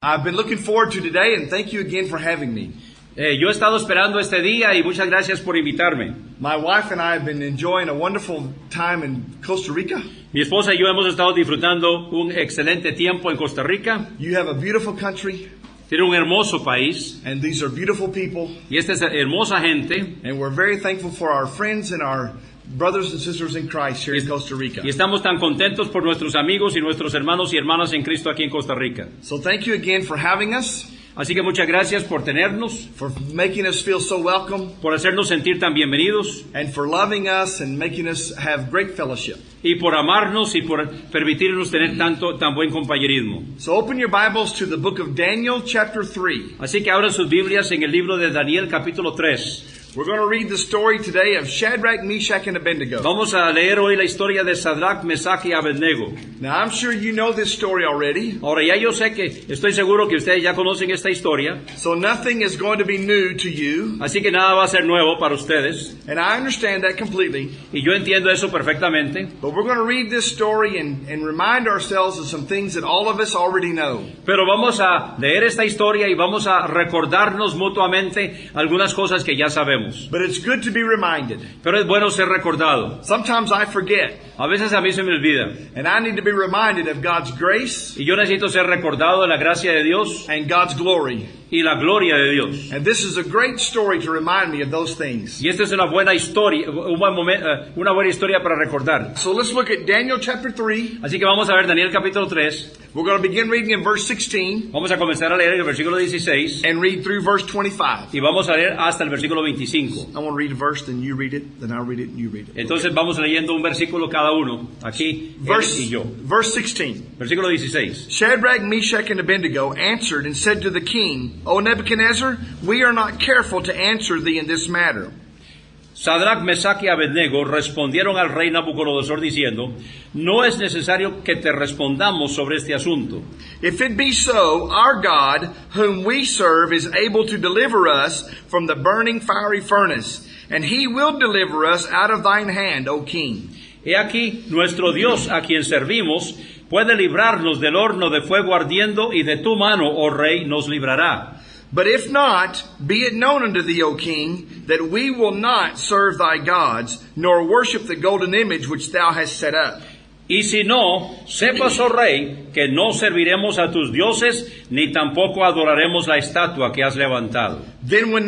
I've been looking forward to today, and thank you again for having me. Yo he estado esperando este día y muchas gracias por invitarme. My wife and I have been enjoying a wonderful time in Costa Rica. Mi esposa y yo hemos estado disfrutando un excelente tiempo en Costa Rica. You have a beautiful country, Tiene un hermoso país and these are beautiful people, y esta es hermosa gente. and we're very thankful for our friends and our brothers and sisters in Christ here in Costa Rica. Y estamos tan contentos por nuestros amigos y nuestros hermanos y hermanas en Cristo aquí en Costa Rica. So thank you again for having us, Así que muchas gracias por tenernos, for making us feel so welcome, por hacernos sentir tan bienvenidos and for loving us and making us have great fellowship. y por amarnos y por permitirnos tener tan buen compañerismo. So open your Bibles to the book of Daniel chapter 3. Así que abran sus Biblias en el libro de Daniel capítulo 3. We're going to read the story today of Shadrach, Meshach, and Abednego. Vamos a leer hoy la historia de Sadrach, Mesach y Abednego. Now, I'm sure you know this story already, Ahora ya yo sé estoy seguro que ustedes ya conocen esta historia, so nothing is going to be new to you, así que nada va a ser nuevo para ustedes, and I understand that completely. y yo entiendo eso perfectamente. But we're going to read this story and remind ourselves of some things that all of us already know. Pero vamos a leer esta historia y vamos a recordarnos mutuamente algunas cosas que ya sabemos. But it's good to be reminded. Pero es bueno ser recordado. Sometimes I forget, A veces a mí se me olvida, and I need to be reminded of God's grace y yo necesito ser recordado de la gracia de Dios and God's glory. y la gloria de Dios. And this is a great story to remind me of those things. Y esta es una buena historia, una buena historia para recordar. So let's look at Daniel chapter 3. Así que vamos a ver Daniel capítulo 3. We're going to begin reading in verse 16 Vamos a comenzar a leer el versículo 16 and read through verse 25. y vamos a leer hasta el versículo 25. I want to read a verse, then you read it, then I'll read it, and you read it. Entonces vamos leyendo un versículo cada uno, aquí él y yo. Verse 16. Versículo 16. Shadrach, Meshach, and Abednego answered and said to the king, O Nebuchadnezzar, we are not careful to answer thee in this matter. Sadrach, Mesach y Abednego respondieron al rey Nabucodonosor diciendo, no es necesario que te respondamos sobre este asunto. If it be so, our God, whom we serve, is able to deliver us from the burning fiery furnace, and he will deliver us out of thine hand, O king. He aquí, nuestro Dios a quien servimos puede librarnos del horno de fuego ardiendo y de tu mano, oh rey, nos librará. But if not, be it known unto thee, O king, that we will not serve thy gods, nor worship the golden image which thou hast set up. Y si no, sepas, oh rey, que no serviremos a tus dioses, ni tampoco adoraremos la estatua que has levantado. Then was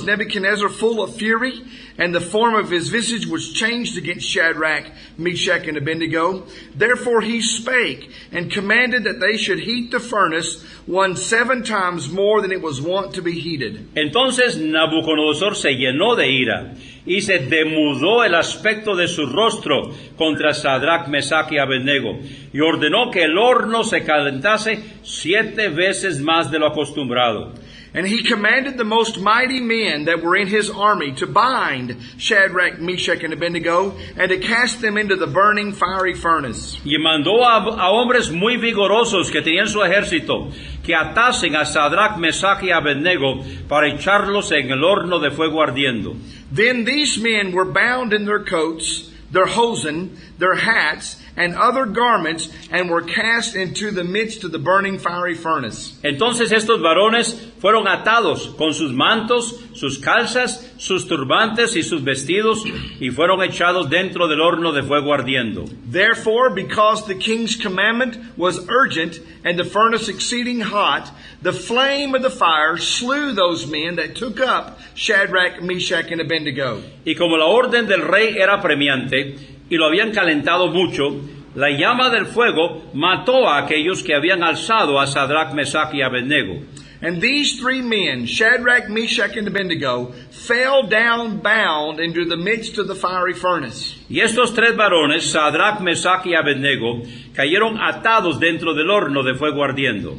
Nebuchadnezzar full of fury, and the form of his visage was changed against Shadrach, Meshach, and Abednego. Therefore he spake, and commanded that they should heat the furnace 7 times more than it was wont to be heated. Entonces Nabucodonosor se llenó de ira, y se demudó el aspecto de su rostro contra Sadrach, Mesach y Abednego, y ordenó que el horno se calentase 7 veces más de lo acostumbrado. And he commanded the most mighty men that were in his army to bind Shadrach, Meshach, and Abednego, and to cast them into the burning fiery furnace. Y mandó a hombres muy vigorosos que tenían su ejército, que atasen a Sadrach, Mesach y Abednego para echarlos en el horno de fuego ardiendo. Then these men were bound in their coats, their hosen, their hats, and other garments, and were cast into the midst of the burning fiery furnace. Entonces estos varones fueron atados con sus mantos, sus calzas, sus turbantes y sus vestidos, y fueron echados dentro del horno de fuego ardiendo. Therefore, because the king's commandment was urgent, and the furnace exceeding hot, the flame of the fire slew those men that took up Shadrach, Meshach, and Abednego. Y como la orden del rey era premiante, y lo habían calentado mucho, la llama del fuego mató a aquellos que habían alzado a Sadrach, Mesach y Abednego. And these 3 men, Shadrach, Meshach, and Abednego, fell down bound into the midst of the fiery furnace. Y estos 3 varones, Sadrach, Mesach y Abednego, cayeron atados dentro del horno de fuego ardiendo.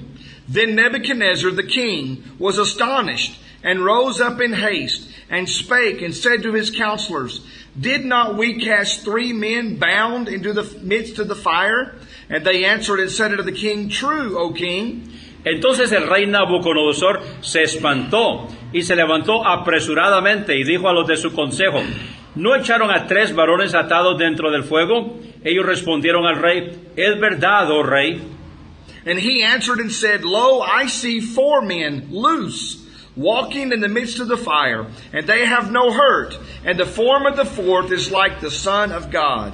Then Nebuchadnezzar the king was astonished, and rose up in haste, and spake, and said to his counselors, Did not we cast 3 men bound into the midst of the fire? And they answered and said unto the king, True, O king. Entonces el rey Nabucodonosor se espantó y se levantó apresuradamente y dijo a los de su consejo, ¿no echaron a 3 varones atados dentro del fuego? Ellos respondieron al rey, es verdad, oh rey. And he answered and said, Lo, I see 4 men loose, walking in the midst of the fire, and they have no hurt, and the form of the 4th is like the Son of God.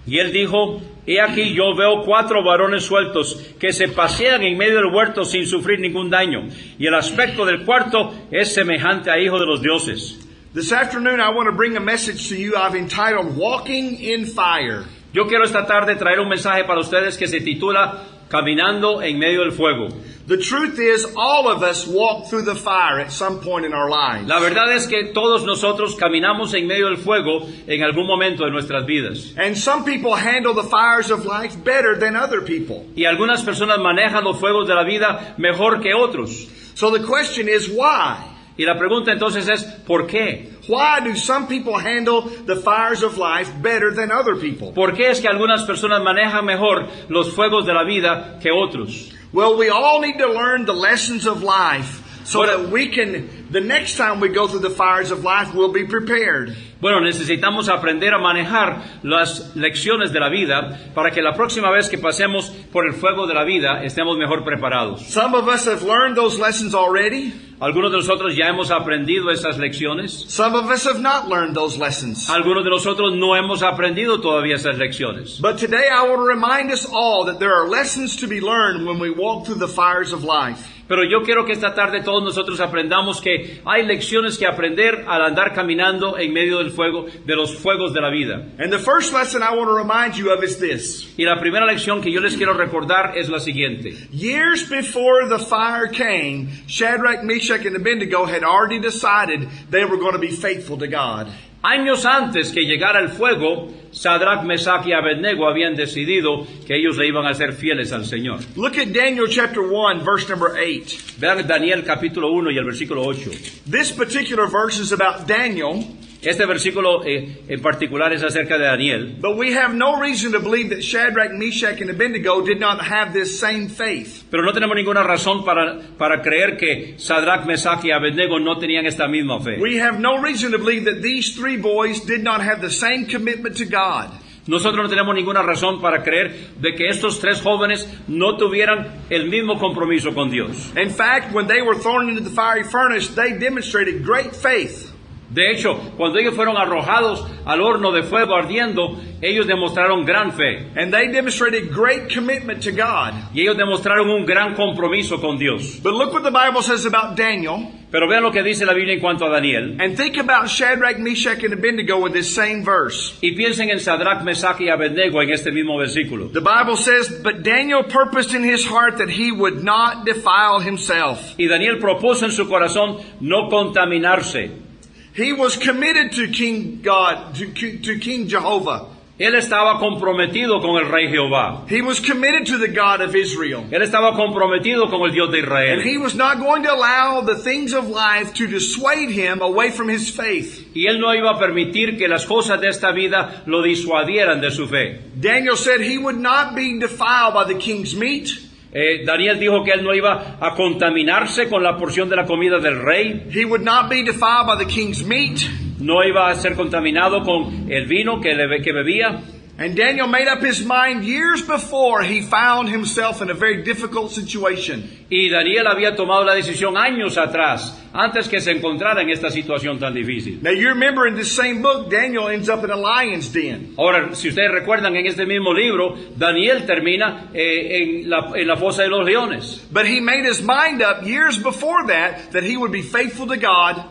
Y él dijo, he aquí yo veo 4 varones sueltos que se pasean en medio del huerto sin sufrir ningún daño, y el aspecto del cuarto es semejante a hijo de los dioses. This afternoon I want to bring a message to you I've entitled, Walking in Fire. Yo quiero esta tarde traer un mensaje para ustedes que se titula Caminando en medio del fuego. The truth is, all of us walk through the fire at some point in our lives. La verdad es que todos nosotros caminamos en medio del fuego en algún momento de nuestras vidas. And some people handle the fires of life better than other people. Y algunas personas manejan los fuegos de la vida mejor que otros. So the question is, why? Y la pregunta entonces es, ¿por qué? Why do some people handle the fires of life better than other people? ¿Por qué es que algunas personas manejan mejor los fuegos de la vida que otros? Well, we all need to learn the lessons of life so that we can, the next time we go through the fires of life, we'll be prepared. Bueno, necesitamos aprender a manejar las lecciones de la vida para que la próxima vez que pasemos por el fuego de la vida estemos mejor preparados. Some of us have learned those lessons already. Algunos de nosotros ya hemos aprendido esas lecciones. Some of us have not learned those lessons. Algunos de nosotros no hemos aprendido todavía esas lecciones. But today I want to remind us all that there are lessons to be learned when we walk through the fires of life. Pero yo quiero que esta tarde todos nosotros aprendamos que hay lecciones que aprender al andar caminando en medio del fuego, de los fuegos de la vida. And the first lesson I want to remind you of is this. Y la primera lección que yo les quiero recordar es la siguiente. Years before the fire came, Shadrach, Meshach, and Abednego had already decided they were going to be faithful to God. Años antes que llegara el fuego, Sadrach, Mesach y Abednego habían decidido que ellos le iban a ser fieles al Señor. Look at Daniel chapter 1, verse number 8. Vean Daniel capítulo 1 y el versículo 8. This particular verse is about Daniel, Este versículo en particular es acerca de Daniel. but we have no reason to believe that Shadrach, Meshach, and Abednego did not have this same faith. Pero no tenemos ninguna razón para creer que Sadrach, Mesach y Abednego no tenían esta misma fe. We have no reason to believe that these 3 boys did not have the same commitment to God. Nosotros no tenemos ninguna razón para creer de que estos 3 jóvenes no tuvieran el mismo compromiso con Dios. In fact, when they were thrown into the fiery furnace, they demonstrated great faith. De hecho, cuando ellos fueron arrojados al horno de fuego ardiendo, ellos demostraron gran fe. And they demonstrated great commitment to God. Y ellos demostraron un gran compromiso con Dios. But look what the Bible says about Daniel. Pero vean lo que dice la Biblia en cuanto a Daniel. And think about Shadrach, Meshach, and Abednego in this same verse. Y piensen en Sadrach, Mesach y Abednego en este mismo versículo. The Bible says, But Daniel purposed in his heart that he would not defile himself. Y Daniel propuso en su corazón no contaminarse. He was committed to King God, to King Jehovah. Él estaba comprometido con el rey Jehová. He was committed to the God of Israel. Él estaba comprometido con el Dios de And Israel. he was not going to allow the things of life to dissuade him away from his faith. Y él no iba a permitir que las cosas de esta vida lo disuadieran de su fe. Daniel said he would not be defiled by the king's meat. Daniel dijo que él no iba a contaminarse con la porción de la comida del rey. He would not be defiled by the king's meat. No iba a ser contaminado con el vino que bebía. And Daniel made up his mind years before he found himself in a very difficult situation. Y Daniel había tomado la decisión años atrás, antes que se encontrara en esta situación tan difícil. Now you remember in this same book, Daniel ends up in a lion's den. Ahora, si ustedes recuerdan, en este mismo libro, Daniel termina en la fosa de los leones. But he made his mind up years before that he would be faithful to God.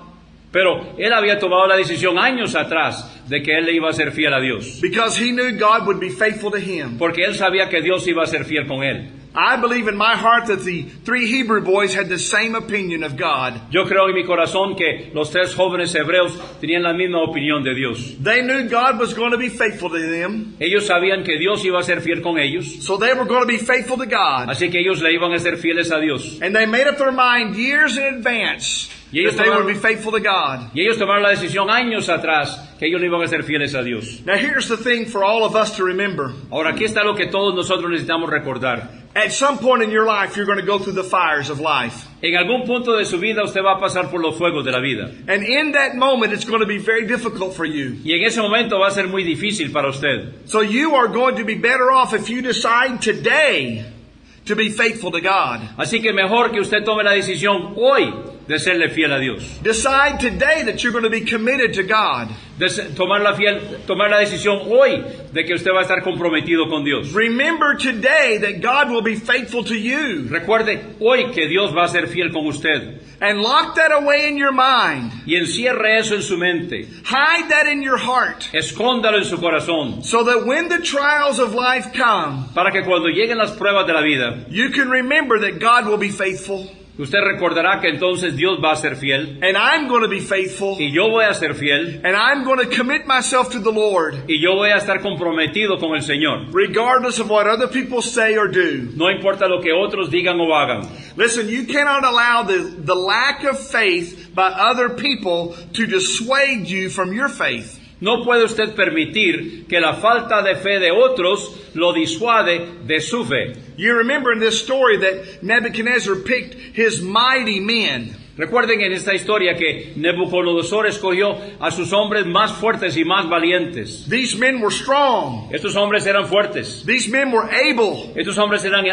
Pero él había tomado la decisión años atrás de que él le iba a ser fiel a Dios. Because he knew God would be faithful to him. Porque él sabía que Dios iba a ser fiel con él. I believe in my heart that the 3 Hebrew boys had the same opinion of God. Yo creo en mi corazón que los 3 jóvenes hebreos tenían la misma opinión de Dios. They knew God was going to be faithful to them. Ellos sabían que Dios iba a ser fiel con ellos. So they were going to be faithful to God. Así que ellos le iban a ser fieles a Dios. And they made up their mind years in advance Y ellos that they would be faithful to God. Y ellos tomaron la decisión años atrás que ellos le iban a ser fieles a Dios. Now here's the thing for all of us to remember. Ahora, aquí está lo que todos nosotros necesitamos recordar. At some point in your life, you're going to go through the fires of life. En algún punto de su vida usted va a pasar por los fuegos de la vida. And in that moment, it's going to be very difficult for you. Y en ese momento va a ser muy difícil para usted. So you are going to be better off if you decide today to be faithful to God. Así que mejor que usted tome la decisión hoy de serle fiel a Dios. Decide today that you're going to be committed to God. Tomar la decisión hoy de que usted va a estar comprometido con Dios. Remember today that God will be faithful to you. Recuerde hoy que Dios va a ser fiel con usted. And lock that away in your mind. Y encierre eso en su mente. Hide that in your heart. Escóndalo en su corazón. So that when the trials of life come, Para que cuando lleguen las pruebas de la vida, you can remember that God will be faithful. usted recordará que entonces Dios va a ser fiel. And I'm going to be faithful. Y yo voy a ser fiel. And I'm going to commit myself to the Lord. Y yo voy a estar comprometido con el Señor. Regardless of what other people say or do. No importa lo que otros digan o hagan. Listen, you cannot allow the lack of faith by other people to dissuade you from your faith. No puede usted permitir que la falta de fe de otros lo disuade de su fe. You remember in this story that Nebuchadnezzar picked his mighty men. Recuerden en esta historia que Nabucodonosor escogió a sus hombres más fuertes y más valientes. These men were strong. Estos hombres eran fuertes. These men were able. Estos hombres eran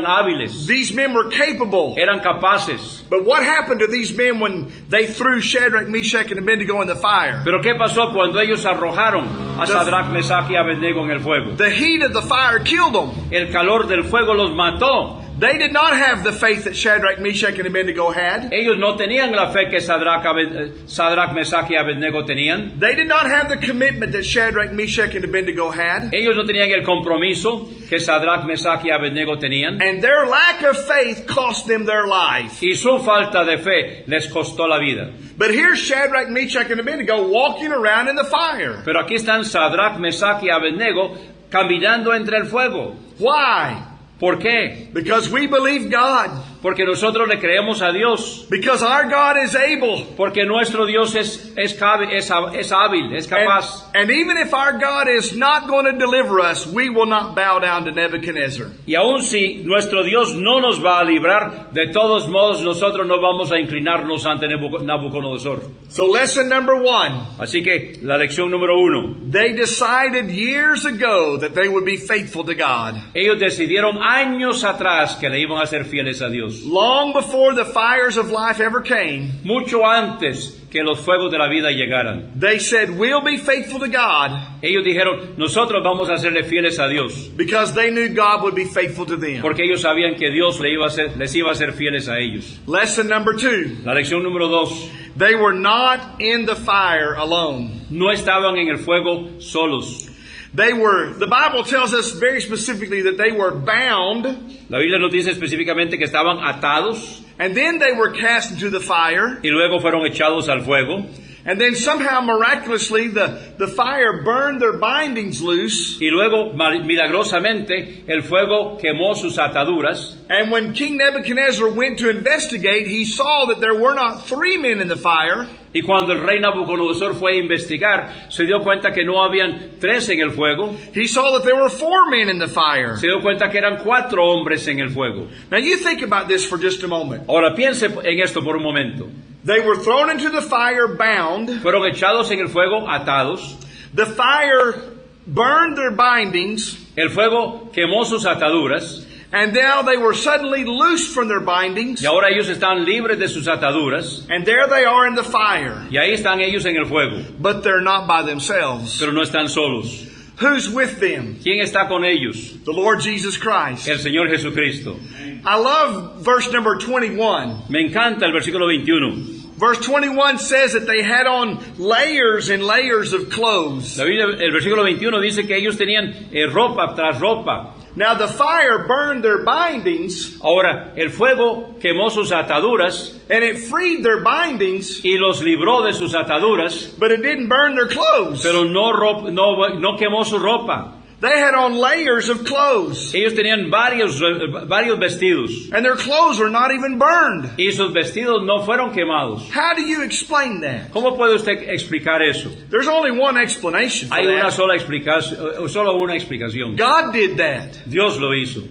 hábiles. These men were capable. Eran capaces. But what happened to these men when they threw Shadrach, Meshach, and Abednego in the fire? Pero ¿qué pasó cuando ellos arrojaron a Sadrach, Mesach y Abednego en el fuego? The heat of the fire killed them. El calor del fuego los mató. They did not have the faith that Shadrach, Meshach, and Abednego had. Ellos no tenían la fe que Sadrach, Mesach y Abednego tenían. They did not have the commitment that Shadrach, Meshach, and Abednego had. Ellos no tenían el compromiso que Sadrach, Mesach y Abednego tenían. And their lack of faith cost them their life. Y su falta de fe les costó la vida. But here's Shadrach, Meshach, and Abednego walking around in the fire. Pero aquí están Sadrach, Mesach y Abednego caminando entre el fuego. Why? ¿Por qué? Because we believe God. Porque nosotros le creemos a Dios. Because our God is able. Porque nuestro Dios es hábil, es capaz. And even if our God is not going to deliver us, we will not bow down to Nebuchadnezzar. Y aun si nuestro Dios no nos va a librar, de todos modos nosotros no vamos a inclinarnos ante Nabucodonosor. So lesson number 1. Así que la lección número 1. They decided years ago that they would be faithful to God. Ellos decidieron años atrás que le iban a ser fieles a Dios. Long before the fires of life ever came, Mucho antes que los fuegos de la vida llegaran. they said, we'll be faithful to God, Ellos dijeron, nosotros vamos a serle fieles a Dios. because they knew God would be faithful to them. Porque ellos sabían que Dios les iba a ser fieles a ellos. Lesson number 2. La lección número 2. They were not in the fire alone. No estaban en el fuego solos. The Bible tells us very specifically that they were bound, La Biblia nos dice específicamente que estaban atados and then they were cast into the fire, y luego fueron echados al fuego. and then somehow miraculously the fire burned their bindings loose. Y luego, milagrosamente, el fuego quemó sus ataduras. And when King Nebuchadnezzar went to investigate, he saw that there were not 3 men in the fire. Y cuando el rey Nabucodonosor fue a investigar, se dio cuenta que no habían 3 en el fuego. He saw that there were 4 men in the fire. Se dio cuenta que eran 4 hombres en el fuego. Now you think about this for just a moment. Ahora piense en esto por un momento. They were thrown into the fire bound. Fueron echados en el fuego atados. The fire burned their bindings. El fuego quemó sus ataduras. And now they were suddenly loosed from their bindings. Y ahora ellos están libres de sus ataduras. And there they are in the fire. Y ahí están ellos en el fuego. But they're not by themselves. Pero no están solos. Who's with them? ¿Quién está con ellos? The Lord Jesus Christ. El Señor Jesucristo. I love verse number 21. Me encanta el versículo 21. Verse 21 says that they had on layers and layers of clothes. La Biblia, el versículo 21 dice que ellos tenían ropa tras ropa. Now the fire burned their bindings. Ahora, el fuego quemó sus ataduras. And it freed their bindings. Y los libró de sus ataduras. But it didn't burn their clothes. Pero no quemó su ropa. They had on layers of clothes. Ellos tenían varios vestidos. And their clothes were not even burned. Y sus vestidos no fueron quemados. How do you explain that? ¿Cómo puede usted explicar eso? There's only one explanation for Hay that. solo una explicación. God did that. Dios lo hizo.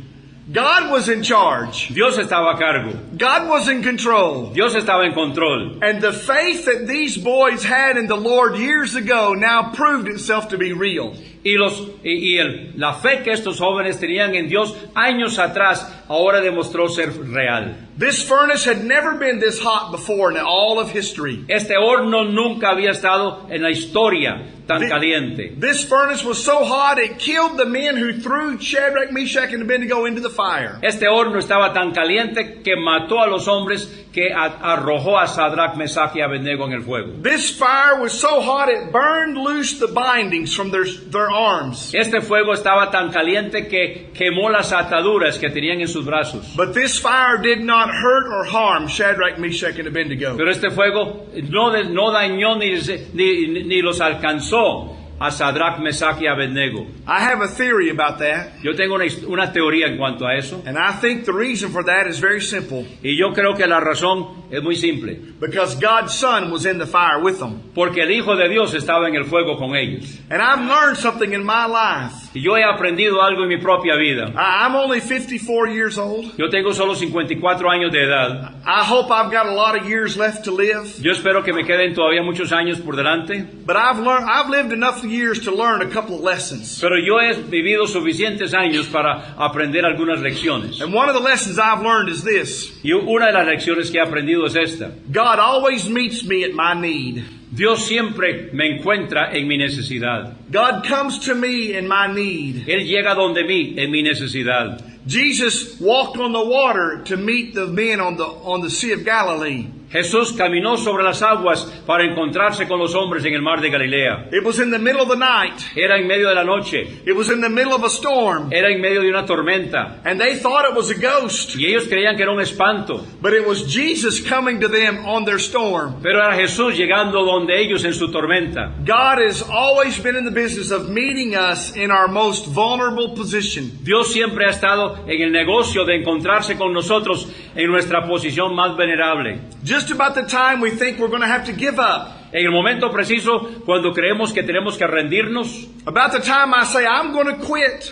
God was in charge. Dios estaba a cargo. God was in control. Dios estaba en control. And the faith that these boys had in the Lord years ago now proved itself to be real. La fe que estos jóvenes tenían en Dios años atrás ahora demostró ser real. This furnace had never been this hot before in all of history. Este horno nunca había estado en la historia tan Thi- caliente. This furnace was so hot it killed the men who threw Shadrach, Meshach, and Abednego into the fire. Este horno estaba tan caliente que mató a los hombres que arrojó a Sadrach, Mesach y Abednego en el fuego. This fire was so hot it burned loose the bindings from their arms. Este fuego estaba tan caliente que quemó las ataduras que tenían en sus brazos. But this fire did not hurt or harm Shadrach, Meshach, and Abednego. Pero este fuego no dañó ni los alcanzó a Sadrach, Mesach y Abednego. I have a theory about that, Yo tengo una teoría en cuanto a eso, and I think the reason for that is very simple. y yo creo que la razón es muy simple. Because God's Son was in the fire with them. Porque el Hijo de Dios estaba en el fuego con ellos. And I've learned something in my life. Y yo he aprendido algo en mi propia vida. I'm only 54 years old. Yo tengo solo 54 años de edad. I hope I've got a lot of years left to live. Yo espero que me queden todavía muchos años por delante. But I've lived enough years to learn a couple of lessons. Pero yo he vivido suficientes años para aprender algunas lecciones. And one of the lessons I've learned is this. Y una de las lecciones que he aprendido es esta. God always meets me at my need. Dios siempre me encuentra en mi necesidad. God comes to me in my need. Él llega donde mí en mi necesidad. Jesus walked on the water to meet the men on the Sea of Galilee. Jesús caminó sobre las aguas para encontrarse con los hombres en el mar de Galilea. It was in the middle of the night. Era en medio de la noche. It was in the middle of a storm. Era en medio de una tormenta. And they thought it was a ghost. Y ellos creían que era un espanto. But it was Jesus coming to them on their storm. Pero era Jesús llegando donde ellos en su tormenta. God has always been in the business of meeting us in our most vulnerable position. Dios siempre ha estado en el negocio de encontrarse con nosotros en nuestra posición más venerable. Just about the time we think we're going to have to give up. En el momento preciso, cuando creemos que tenemos que rendirnos, About the time I say, I'm going to quit,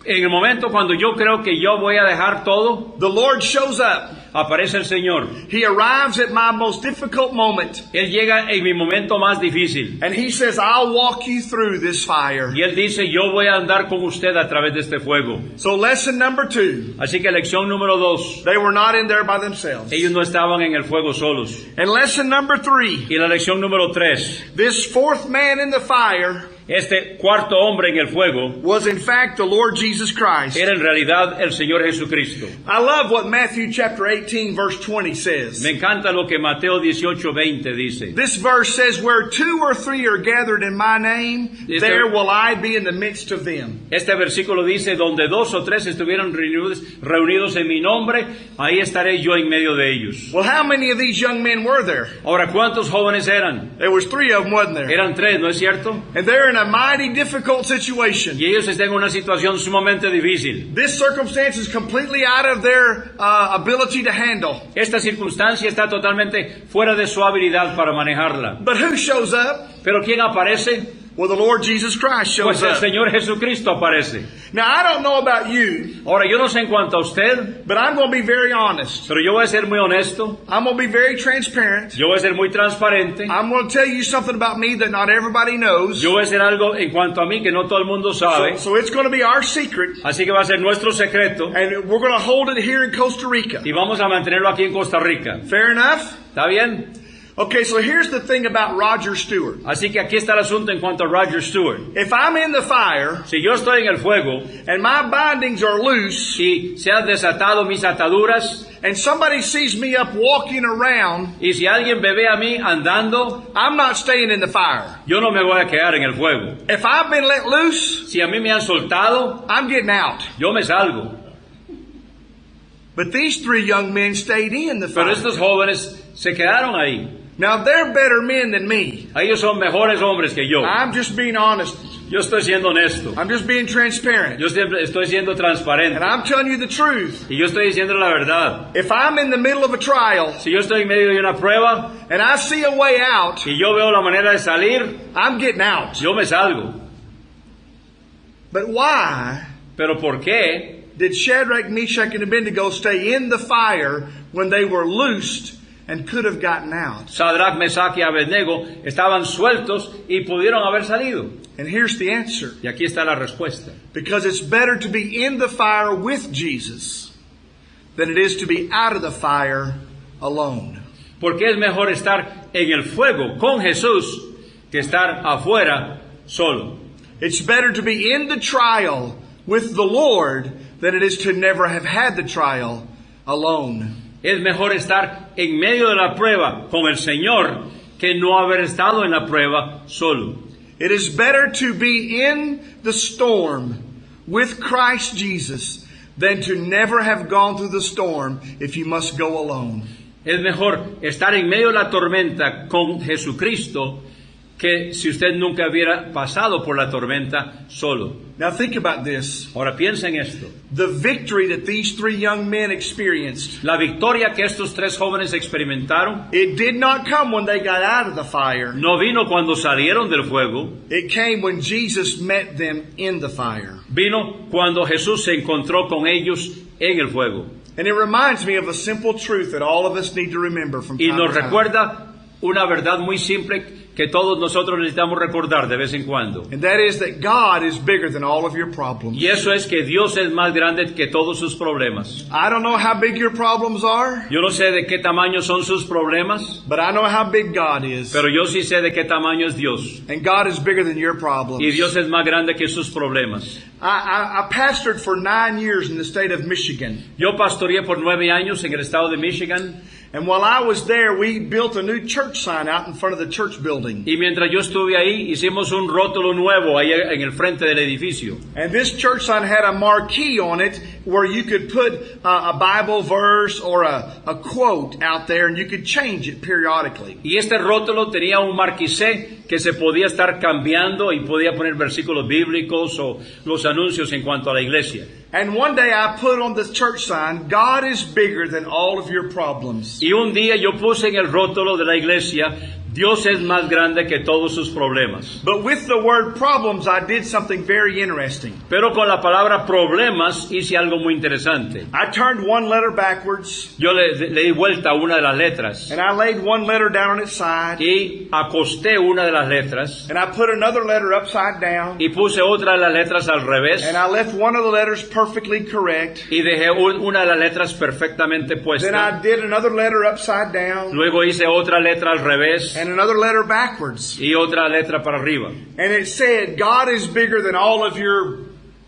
en el momento cuando yo creo que yo voy a dejar todo, the Lord shows up. aparece el Señor. He arrives at my most difficult moment. Él llega en mi momento más difícil. And He says, I'll walk you through this fire. Y Él dice, yo voy a andar con usted a través de este fuego. So lesson number 2. Así que lección número 2. They were not in there by themselves. Ellos no estaban en el fuego solos. And lesson number 3. Y la lección número 3. This fourth man in the fire Este cuarto hombre en el fuego was in fact the Lord Jesus Christ. era en realidad el Señor Jesucristo. I love what Matthew chapter 18 verse 20 says. Me encanta lo que Mateo 18:20 dice. This verse says, where 2 or 3 are gathered in my name, there will I be in the midst of them. Este versículo dice, donde 2 o 3 estuvieran reunidos en mi nombre, ahí estaré yo en medio de ellos. Well, how many of these young men were there? Ahora, ¿cuántos jóvenes eran? There was 3 of them, wasn't there? Eran 3, ¿no es cierto? And they're in a mighty difficult situation. Y ellos están en una situación sumamente difícil. This circumstance is completely out of their ability to handle. Esta circunstancia está totalmente fuera de su habilidad para manejarla. But who shows up? Pero ¿quién aparece? Well, the Lord Jesus Christ Pues shows el up. Señor Jesucristo aparece. Now, I don't know about you, Ahora, yo no sé en cuanto a usted, but I'm going to be very honest. pero yo voy a ser muy honesto, I'm going to be very transparent. yo voy a ser muy transparente, I'm going to tell you something about me that not everybody knows. yo voy a hacer algo en cuanto a mí que no todo el mundo sabe, So it's going to be our secret, así que va a ser nuestro secreto and we're going to hold it here in Costa Rica. y vamos a mantenerlo aquí en Costa Rica. Fair enough? ¿Está bien? Okay, so here's the thing about Roger Stewart. Así que aquí está el asunto en cuanto a Roger Stewart. If I'm in the fire Si yo estoy en el fuego and my bindings are loose, y se han desatado mis ataduras and somebody sees me up walking around, y si alguien me ve a mí andando, I'm not staying in the fire. yo no me voy a quedar en el fuego. If I've been let loose, Si a mí me han soltado, I'm getting out. yo me salgo. But these 3 young men stayed in the Pero fire. estos jóvenes se quedaron ahí. Now, they're better men than me. Ellos son mejores hombres que yo. I'm just being honest. Yo estoy siendo honesto. I'm just being transparent. Yo siempre estoy siendo transparente. And I'm telling you the truth. Y yo estoy diciendo la verdad. If I'm in the middle of a trial Si yo estoy en medio de una prueba and I see a way out, y yo veo la manera de salir, I'm getting out. yo me salgo. But why Pero ¿por qué did Shadrach, Meshach, and Abednego stay in the fire when they were loosed and could have gotten out? Sadrach, Mesach y Abednego estaban sueltos y pudieron haber salido? And here's the answer. Y aquí está la respuesta. Because it's better to be in the fire with Jesus than it is to be out of the fire alone. Porque es mejor estar en el fuego con Jesús que estar afuera solo. It's better to be in the trial with the Lord than it is to never have had the trial alone. Es mejor estar en medio de la prueba con el Señor que no haber estado en la prueba solo. It is better to be in the storm with Christ Jesus than to never have gone through the storm if you must go alone. Es mejor estar en medio de la tormenta con Jesucristo que si usted nunca hubiera pasado por la tormenta solo. Now think about this. Ahora piensa en esto. The victory that these three young men experienced, La victoria que estos tres jóvenes experimentaron it did not come when they got out of the fire. no vino cuando salieron del fuego, It came when Jesus met them in the fire. vino cuando Jesús se encontró con ellos en el fuego. And it reminds me of a simple truth that all of us need to remember from Y time nos to time. recuerda una verdad muy simple que todos nosotros necesitamos recordar de vez en cuando. And that is that God is bigger than all of your problems. Y eso es que Dios es más grande que todos sus problemas. I don't know how big your problems are, Yo no sé de qué tamaño son sus problemas, but I know how big God is. pero yo sí sé de qué tamaño es Dios. And God is bigger than your problems. Y Dios es más grande que sus problemas. I pastored for 9 years in the state of Michigan. Yo pastoreé por 9 años en el estado de Michigan. And while I was there, we built a new church sign out in front of the church building. Y mientras yo estuve ahí, hicimos un rótulo nuevo ahí en el frente del edificio. And this church sign had a marquee on it where you could put a Bible verse or a quote out there and you could change it periodically. Y este rótulo tenía un marquisé que se podía estar cambiando y podía poner versículos bíblicos o los anuncios en cuanto a la iglesia. And one day I put on the church sign, God is bigger than all of your problems. Y un día yo puse en el rótulo de la iglesia, Dios es más grande que todos sus problemas. But with the word problems, I did something very interesting. Pero con la palabra problemas hice algo muy interesante. I turned one letter backwards Yo le di vuelta a una de las letras and I laid one letter down on its side y acosté una de las letras and I put another letter upside down y puse otra de las letras al revés and I left one of the letters perfectly correct. y dejé una de las letras perfectamente Then puesta. I did another letter upside down Luego hice otra letra al revés and another letter backwards. y otra letra para arriba. And it said, God is bigger than all of your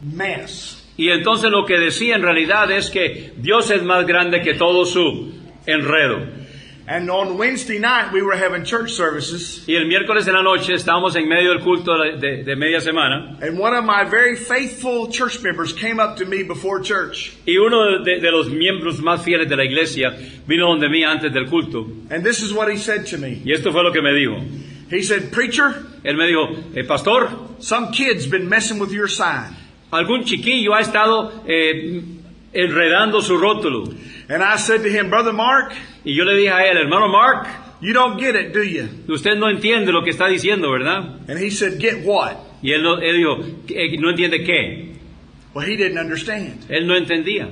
mess. Y entonces lo que decía en realidad es que Dios es más grande que todo su enredo. And on Wednesday night, we were having church services. Y el miércoles en la noche estábamos en medio del culto de media semana And one of my very faithful church members came up to me before church. y uno de los miembros más fieles de la iglesia vino donde mí antes del culto. And this is what he said to me. Y esto fue lo que me dijo. He said, Preacher, Él me dijo, pastor, some kid's been messing with your sign. algún chiquillo ha estado enredando su rótulo. And I said to him, Brother Mark, Y yo le dije a él, hermano Mark, you don't get it, do you? usted no entiende lo que está diciendo, ¿verdad? And he said, Get what? Y él dijo, no entiende qué. Well, he didn't understand. Él no entendía.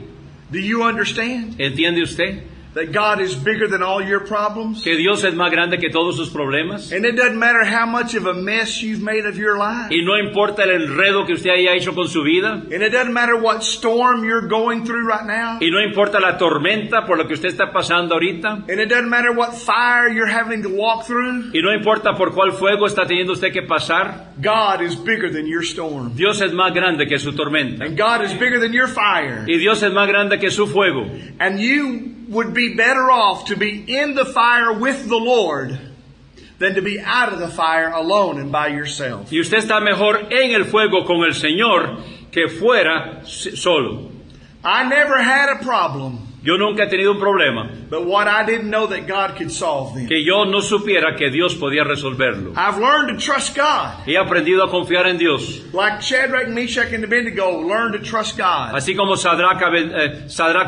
Do you understand ¿Entiende usted? that God is bigger than all your problems? Que Dios es más grande que todos sus problemas. And it doesn't matter how much of a mess you've made of your life. Y no importa el enredo que usted haya hecho con su vida. And it doesn't matter what storm you're going through right now. Y no importa la tormenta por la que usted está pasando ahorita. And it doesn't matter what fire you're having to walk through. Y no importa por cuál fuego está teniendo usted que pasar. God is bigger than your storm. Dios es más grande que su tormenta. And God is bigger than your fire. Y Dios es más grande que su fuego. And you would be better off to be in the fire with the Lord than to be out of the fire alone and by yourself. Y usted está mejor en el fuego con el Señor que fuera solo. I never had a problem, Yo nunca he tenido un problema but what I didn't know that God could solve them. que yo no supiera que Dios podía resolverlo. I've learned to trust God. He aprendido a confiar en Dios. Like Shadrach, Meshach, and Abednego learned to trust God. Así como Sadrach,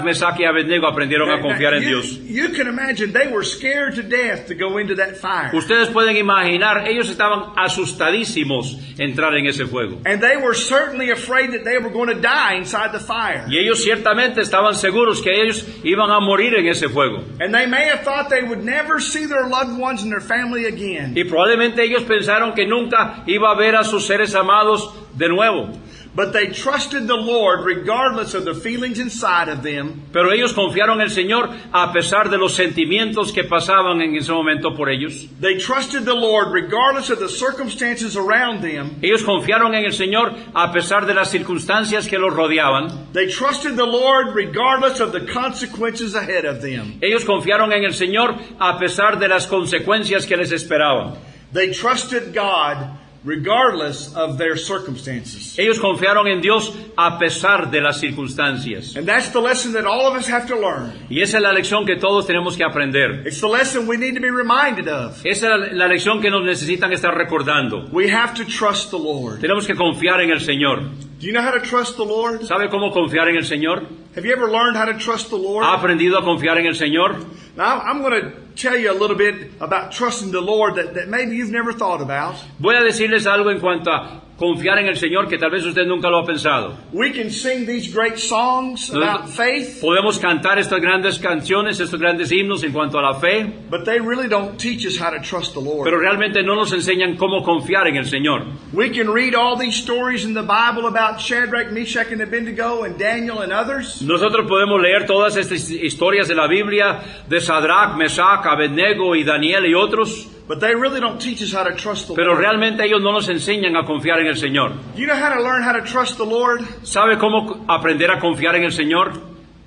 Mesach y Abednego aprendieron a confiar en Dios. You can imagine they were scared to death to go into that fire. Ustedes pueden imaginar, ellos estaban asustadísimos entrar en ese fuego. And they were certainly afraid that they were going to die inside the fire. Y ellos ciertamente estaban seguros que ellos iban a morir en ese fuego. And they may have thought they would never see their loved ones and their family again. Y probablemente ellos pensaron que nunca iba a ver a sus seres amados de nuevo. But they trusted the Lord regardless of the feelings inside of them. Pero ellos confiaron en el Señor a pesar de los sentimientos que pasaban en ese momento por ellos. They trusted the Lord regardless of the circumstances around them. Ellos confiaron en el Señor a pesar de las circunstancias que los rodeaban. They trusted the Lord regardless of the consequences ahead of them. Ellos confiaron en el Señor a pesar de las consecuencias que les esperaban. They trusted God regardless of their circumstances. Ellos confiaron en Dios a pesar de las circunstancias. And that's the lesson that all of us have to learn. Y esa es la lección que todos tenemos que aprender. It's the lesson we need to be reminded of. Esa es la lección que nos necesitan estar recordando. We have to trust the Lord. Tenemos que confiar en el Señor. Do you know how to trust the Lord? ¿Sabe cómo confiar en el Señor? Have you ever learned how to trust the Lord? ¿Ha aprendido a confiar en el Señor? Now, I'm going to tell you a little bit about trusting the Lord that maybe you've never thought about. Voy a decirles algo en cuanto a confiar en el Señor que tal vez usted nunca lo ha pensado. We can sing these great songs about faith, Podemos cantar estas grandes canciones, estos grandes himnos en cuanto a la fe, but they really don't teach us how to trust the Lord. pero realmente no nos enseñan cómo confiar en el Señor. We can read all these stories in the Bible about Shadrach, Meshach, and Abednego, and Daniel and others. Nosotros podemos leer todas estas historias de la Biblia de Sadrach, Mesach, Abednego y Daniel y otros, But they really don't teach us how to trust the pero Lord. realmente ellos no nos enseñan a confiar en el Señor. Do you know how to learn how to trust the Lord? ¿Sabe cómo aprender a confiar en el Señor?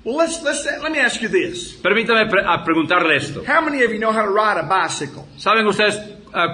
Well, let me ask you this. Permítame preguntarle esto. How many of you know how to ride a bicycle? ¿Saben ustedes,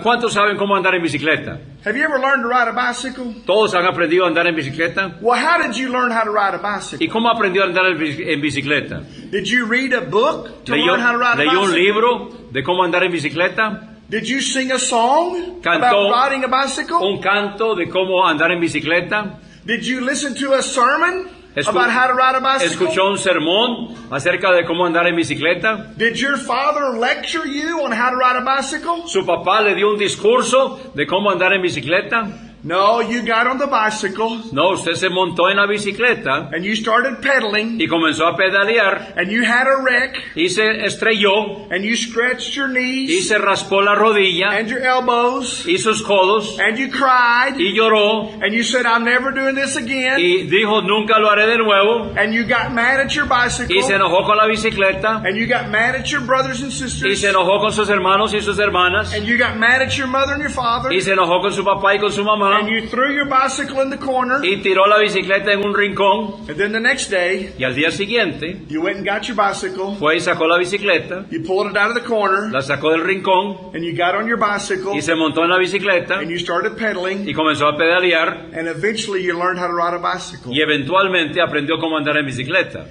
cuántos saben cómo andar en bicicleta? Have you ever learned to ride a bicycle? ¿Todos han aprendido a andar en bicicleta? Well, how did you learn how to ride a bicycle? ¿Y cómo aprendió a andar en bicicleta? Did you read a book to ¿Leyó, learn how to ride a leyó un bicycle? libro de cómo andar en bicicleta? Did you sing a song Cantó about riding a bicycle? un canto de cómo andar en bicicleta? Did you listen to a sermon Escu- about how to ride a bicycle? ¿Escuchó un sermón acerca de cómo andar en bicicleta? Did your father lecture you on how to ride a bicycle? ¿Su papá le dio un discurso de cómo andar en bicicleta? No, you got on the bicycle No, usted se montó en la bicicleta and you started pedaling y comenzó a pedalear and you had a wreck y se estrelló and you scratched your y knees se raspó la rodilla and your elbows y sus codos and you cried y lloró and you said, I'm never doing this again. y dijo nunca lo haré de nuevo And you got mad at your bicycle y se enojó con la bicicleta and you got mad at your brothers and y sisters se enojó con sus hermanos y sus hermanas and you got mad at your mother and your father y se enojó con su papá y con su mamá and you threw your bicycle in the corner y tiró la bicicleta en un rincón and then the next day y al día siguiente you went and got your bicycle, fue y sacó la bicicleta, you pulled it out of the corner la sacó del rincón and you got on your bicycle y se montó en la bicicleta and you started pedaling y comenzó a pedalear and eventually you learned how to ride a bicycle. y eventualmente aprendió cómo andar en bicicleta.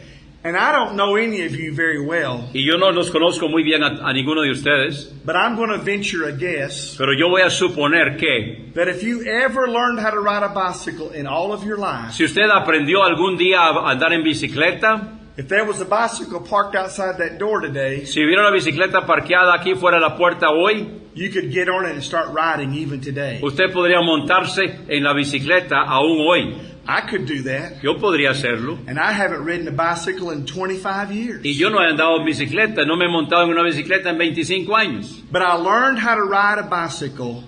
And I don't know any of you very well, Y yo no los conozco muy bien a ninguno de ustedes, but I'm going to venture a guess pero yo voy a suponer que that if you ever learned how to ride a bicycle in all of your life, si usted aprendió algún día a andar en bicicleta, if there was a bicycle parked outside that door today, si hubiera una bicicleta parqueada aquí fuera de la puerta hoy, you could get on it and start riding even today. usted podría montarse en la bicicleta aún hoy. I could do that. Yo podría hacerlo. And I haven't ridden a bicycle in 25 years. Y yo no he andado en bicicleta, no me he montado en una bicicleta en 25 años. But I learned how to ride a bicycle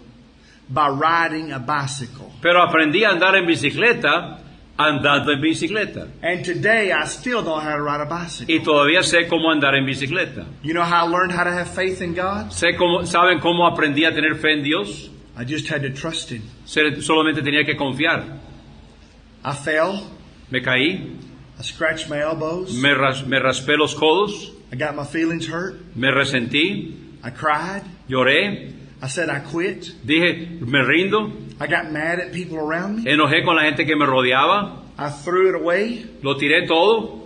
by riding a bicycle. Pero aprendí a andar en bicicleta andando en bicicleta. And today I still know how to ride a bicycle. Y todavía sé cómo andar en bicicleta. You know how I learned how to have faith in God? ¿Saben cómo aprendí a tener fe en Dios? I just had to trust Him. Solamente tenía que confiar. I fell. Me caí, I scratched my elbows. me raspé los codos, I got my feelings hurt. me resentí, I cried. lloré, I said I quit. dije, me rindo, I got mad at people around me. enojé con la gente que me rodeaba, I threw it away. lo tiré todo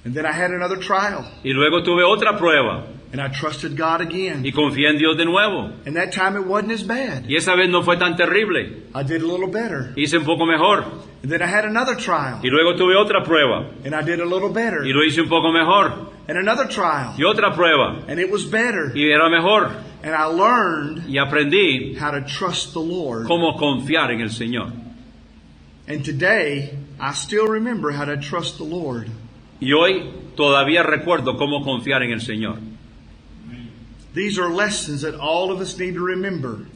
And then I had another trial. y luego tuve otra prueba And I trusted God again. y confié en Dios de nuevo. And that time it wasn't as bad. Y esa vez no fue tan terrible, I did a little better. hice un poco mejor. And then I had another trial. Y luego tuve otra prueba And I did a little better. y lo hice un poco mejor. And another trial. Y otra prueba And it was better. y era mejor. And I learned Y aprendí how to trust the Lord. cómo confiar en el Señor. And today, I still remember how to trust the Lord. Y hoy todavía recuerdo cómo confiar en el Señor. These are lessons that all of us need to remember.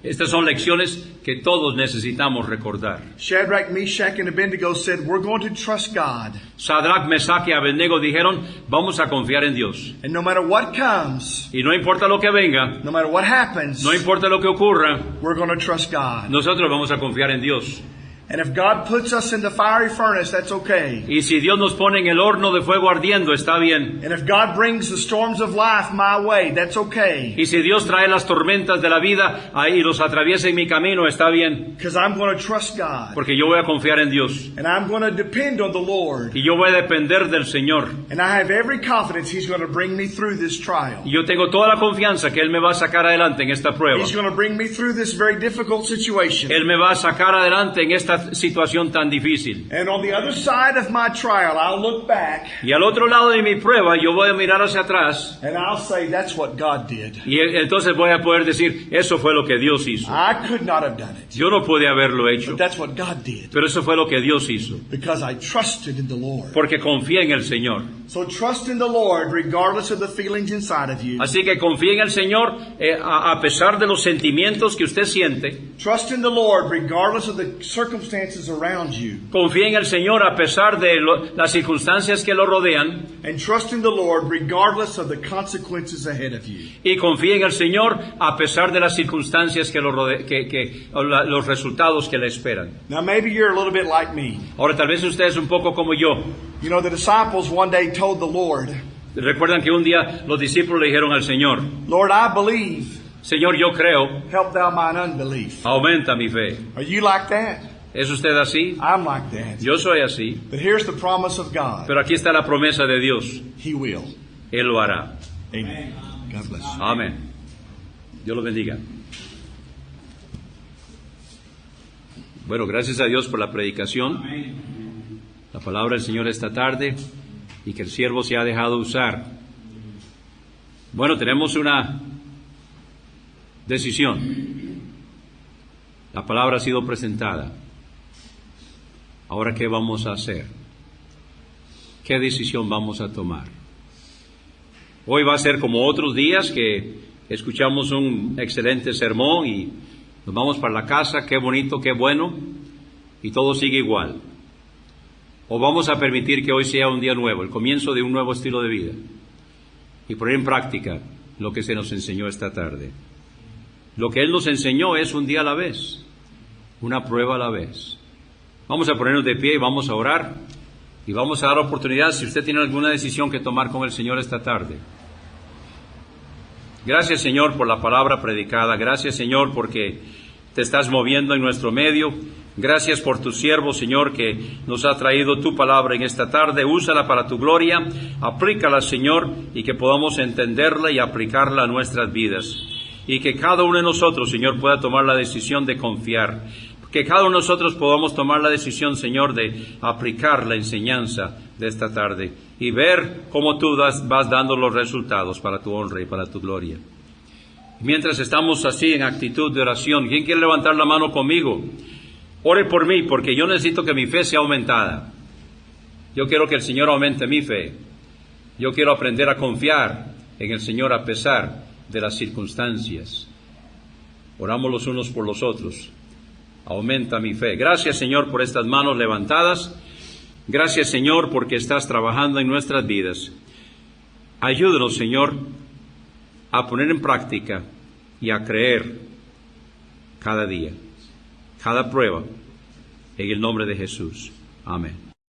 Estas son lecciones que todos necesitamos recordar. Shadrach, Meshach, and Abednego said, we're going to trust God. Sadrach, Mesach y Abednego dijeron, vamos a confiar en Dios. And no matter what comes, Y no importa lo que venga, no matter what happens, no importa lo que ocurra, we're going to trust God. nosotros vamos a confiar en Dios. And if God puts us in the fiery furnace, that's okay. Y si Dios nos pone en el horno de fuego ardiendo, está bien. And if God brings the storms of life my way, that's okay. Y si Dios trae las tormentas de la vida y los atraviesa en mi camino, está bien. Because I'm going to trust God. Porque yo voy a confiar en Dios. And I'm going to depend on the Lord. Y yo voy a depender del Señor. And I have every confidence He's going to bring me through this trial. Y yo tengo toda la confianza que Él me va a sacar adelante en esta prueba. He's going to bring me through this very difficult situation. Él me va a sacar adelante en esta situación tan difícil. And on the other side of my trial, I'll look back Y al otro lado de mi prueba, yo voy a mirar hacia atrás. and I'll say, that's what God did. Y entonces voy a poder decir, eso fue lo que Dios hizo. I could not have done it. Yo no pude haberlo hecho, But that's what God did. pero eso fue lo que Dios hizo. Because I trusted in the Lord. Porque confié en el Señor. So trust in the Lord regardless of the feelings inside of you. Así que confíe en el Señor a pesar de los sentimientos que usted siente. Trust in the Lord regardless of the circumstances around you. Confíe en el Señor a pesar de las circunstancias que lo rodean. And trust in the Lord regardless of the consequences ahead of you. Y confíe en el Señor a pesar de las circunstancias que los resultados que le esperan. Now maybe you're a little bit like me. Ahora tal vez usted es un poco como yo. You know, the disciples one day told the Lord, Recuerdan que un día los discípulos le dijeron al Señor, Lord, I believe. Señor, yo creo, Help thou mine unbelief. aumenta mi fe. Are you like that? ¿Es usted así? I'm like that. Yo soy así. But here's the promise of God. Pero aquí está la promesa de Dios. He will. Él lo hará. Amen. God bless you. Amén. Dios lo bendiga. Bueno, gracias a Dios por la predicación. La palabra del Señor esta tarde y que el siervo se ha dejado usar. Bueno, tenemos una decisión. La palabra ha sido presentada. Ahora, ¿qué vamos a hacer? ¿Qué decisión vamos a tomar? Hoy va a ser como otros días que escuchamos un excelente sermón y nos vamos para la casa, qué bonito, qué bueno, y todo sigue igual. O vamos a permitir que hoy sea un día nuevo, el comienzo de un nuevo estilo de vida, y poner en práctica lo que se nos enseñó esta tarde. Lo que Él nos enseñó es un día a la vez, una prueba a la vez. Vamos a ponernos de pie y vamos a orar, y vamos a dar oportunidad si usted tiene alguna decisión que tomar con el Señor esta tarde. Gracias, Señor, por la palabra predicada. Gracias, Señor, porque te estás moviendo en nuestro medio. Gracias por tu siervo, Señor, que nos ha traído tu palabra en esta tarde. Úsala para tu gloria, aplícala, Señor, y que podamos entenderla y aplicarla a nuestras vidas. Y que cada uno de nosotros, Señor, pueda tomar la decisión de confiar. Que cada uno de nosotros podamos tomar la decisión, Señor, de aplicar la enseñanza de esta tarde y ver cómo tú vas dando los resultados para tu honra y para tu gloria. Mientras estamos así en actitud de oración, ¿quién quiere levantar la mano conmigo? Ore por mí, porque yo necesito que mi fe sea aumentada. Yo quiero que el Señor aumente mi fe. Yo quiero aprender a confiar en el Señor a pesar de las circunstancias. Oramos los unos por los otros. Aumenta mi fe. Gracias, Señor, por estas manos levantadas. Gracias, Señor, porque estás trabajando en nuestras vidas. Ayúdanos, Señor, a poner en práctica y a creer cada día, cada prueba, en el nombre de Jesús. Amén.